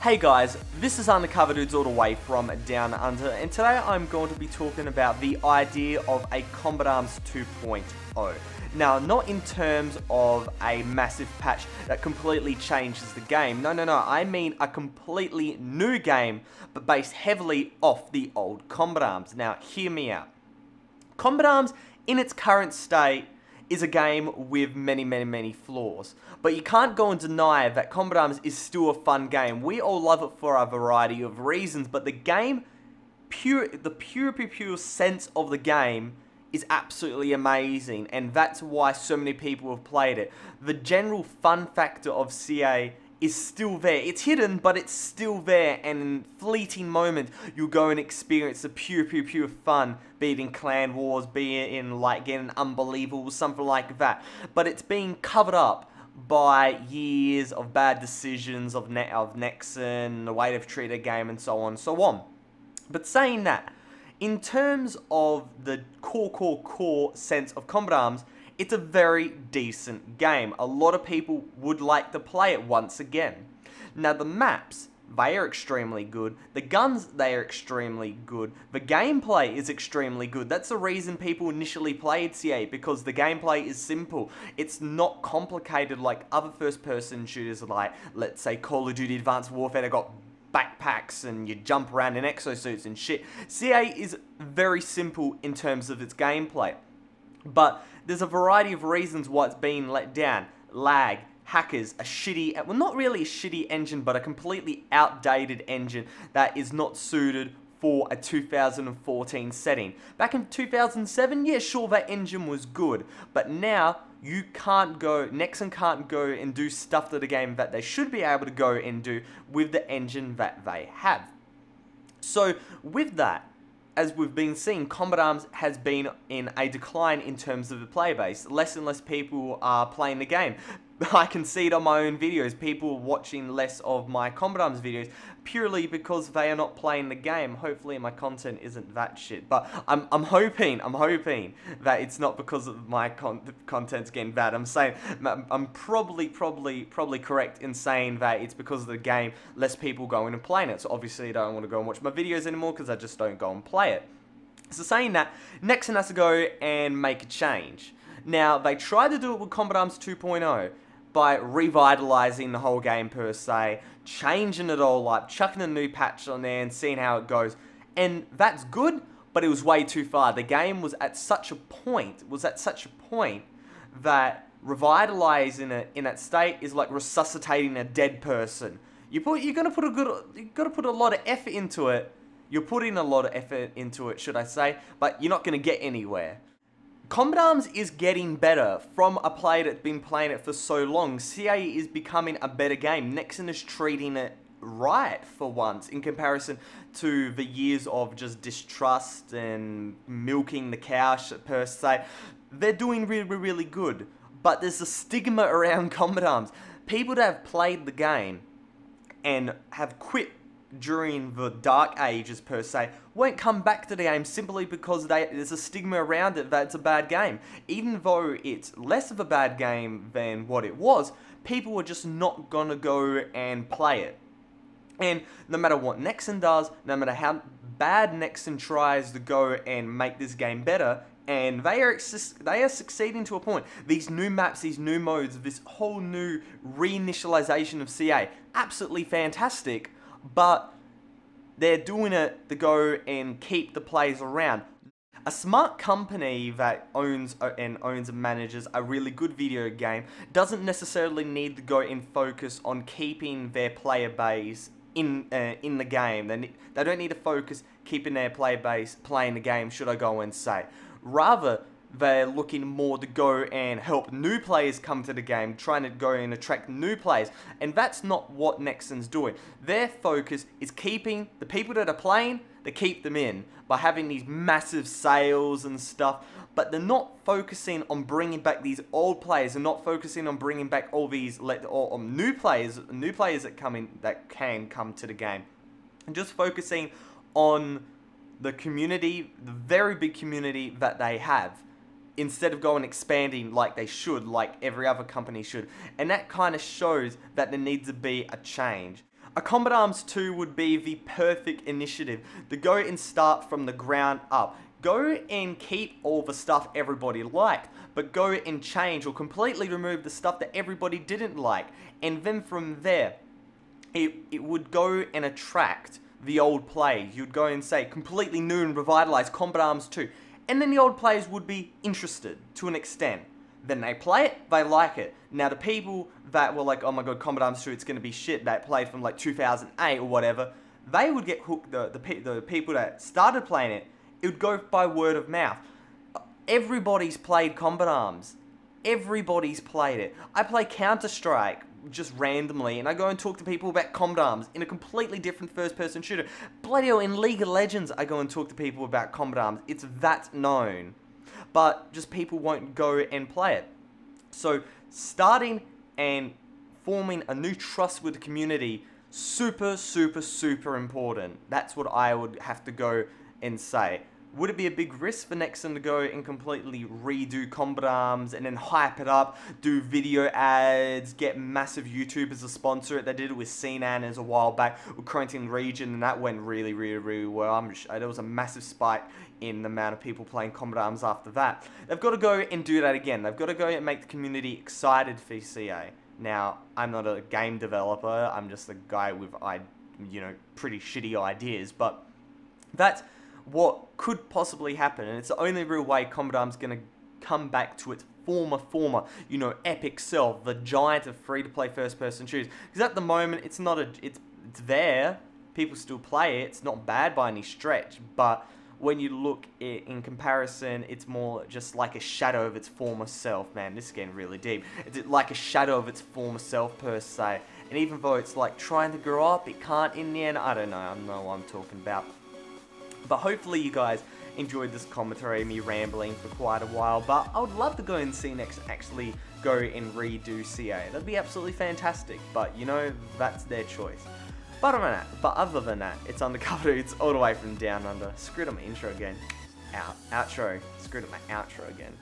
Hey guys, this is Undercoverdudes all the way from Down Under, and today I'm going to be talking about the idea of a Combat Arms 2.0. Now, not in terms of a massive patch that completely changes the game. No, I mean a completely new game, but based heavily off the old Combat Arms. Now, hear me out. Combat Arms, in its current state, is a game with many flaws. But you can't go and deny that Combat Arms is still a fun game. We all love it for a variety of reasons, but the game, the pure sense of the game is absolutely amazing, and that's why so many people have played it. The general fun factor of CA is still there. It's hidden, but it's still there, and in fleeting moments, you'll go and experience the pure fun, be it in clan wars, be it in, like, getting unbelievable, something like that. But it's being covered up by years of bad decisions of Nexon, the way they've treated the game, and so on and so on. But saying that, in terms of the core sense of Combat Arms, it's a very decent game. A lot of people would like to play it once again. Now, the maps, they are extremely good. The guns, they are extremely good. The gameplay is extremely good. That's the reason people initially played CA, because the gameplay is simple. It's not complicated like other first-person shooters like, let's say, Call of Duty Advanced Warfare. They've got backpacks and you jump around in exosuits and shit. CA is very simple in terms of its gameplay. But there's a variety of reasons why it's being let down. Lag, hackers, a shitty, well, not really a shitty engine, but a completely outdated engine that is not suited for a 2014 setting. Back in 2007, yeah, sure, that engine was good, but now you can't go, Nexon can't go and do stuff to the game that they should be able to go and do with the engine that they have. So with that, as we've been seeing, Combat Arms has been in a decline in terms of the player base. Less and less people are playing the game. I can see it on my own videos, people watching less of my Combat Arms videos, purely because they are not playing the game. Hopefully my content isn't that shit, but I'm hoping that it's not because of my content's getting bad. I'm saying, I'm probably correct in saying that it's because of the game, less people going and playing it. So obviously I don't want to go and watch my videos anymore because I just don't go and play it. So saying that, Nexon has to go and make a change. Now, they tried to do it with Combat Arms 2.0, by revitalizing the whole game per se, changing it all up, chucking a new patch on there and seeing how it goes. And that's good, but it was way too far. The game was at such a point, that revitalizing it in that state is like resuscitating a dead person. You're gonna put a lot of effort into it. You're putting a lot of effort into it, should I say, but you're not gonna get anywhere. Combat Arms is getting better. From a player that's been playing it for so long, CA is becoming a better game. Nexon is treating it right for once in comparison to the years of just distrust and milking the cow per se. They're doing really good, but there's a stigma around Combat Arms. People that have played the game and have quit during the dark ages per se won't come back to the game simply because there's a stigma around it that it's a bad game. Even though it's less of a bad game than what it was, people are just not gonna go and play it. And no matter what Nexon does, no matter how bad Nexon tries to go and make this game better, and they are succeeding to a point. These new maps, these new modes, this whole new reinitialization of CA, absolutely fantastic. But they're doing it to go and keep the players around. A smart company that owns and manages a really good video game doesn't necessarily need to go and focus on keeping their player base in the game. They don't need to focus keeping their player base playing the game, should I go and say. Rather, they're looking more to go and help new players come to the game, trying to go and attract new players. And that's not what Nexon's doing. Their focus is keeping the people that are playing, to keep them in by having these massive sales and stuff. But they're not focusing on bringing back these old players. They're not focusing on bringing back all these new players that can come to the game. And just focusing on the community, the very big community that they have, instead of going expanding like they should, like every other company should. And that kind of shows that there needs to be a change. A Combat Arms 2 would be the perfect initiative to go and start from the ground up. Go and keep all the stuff everybody liked, but go and change or completely remove the stuff that everybody didn't like. And then from there, it would go and attract the old players. You'd go and say, completely new and revitalized Combat Arms 2. And then the old players would be interested to an extent. Then they play it, they like it. Now the people that were like, oh my god, Combat Arms 2, it's going to be shit, that played from like 2008 or whatever, they would get hooked. The people that started playing it, it would go by word of mouth. Everybody's played Combat Arms. Everybody's played it. I play Counter-Strike just randomly, and I go and talk to people about Combat Arms in a completely different first-person shooter. Bloody hell, in League of Legends, I go and talk to people about Combat Arms. It's that known. But just people won't go and play it. So starting and forming a new trust with the community, super, super, super important. That's what I would have to go and say. Would it be a big risk for Nexon to go and completely redo Combat Arms and then hype it up, do video ads, get massive YouTubers to sponsor it? They did it with Cnan as a while back with Quarantine Region, and that went really, really, really well. There was a massive spike in the amount of people playing Combat Arms after that. They've got to go and do that again. They've got to go and make the community excited for CA. Now, I'm not a game developer. I'm just a guy with, pretty shitty ideas, but that's what could possibly happen, and it's the only real way Combat Arms is going to come back to its former, epic self, the giant of free-to-play first-person shooters. Because at the moment, it's not it's there, people still play it, it's not bad by any stretch, but when you look in comparison, it's more just like a shadow of its former self. Man, this is getting really deep. It's like a shadow of its former self, per se. And even though it's like trying to grow up, it can't in the end. I don't know what I'm talking about. But hopefully you guys enjoyed this commentary, me rambling for quite a while. But I would love to go and see Next actually go and redo CA. That'd be absolutely fantastic. But, that's their choice. But other than that, it's undercoverdudes all the way from down under. Screwed on my intro again. Outro. Screwed on my outro again.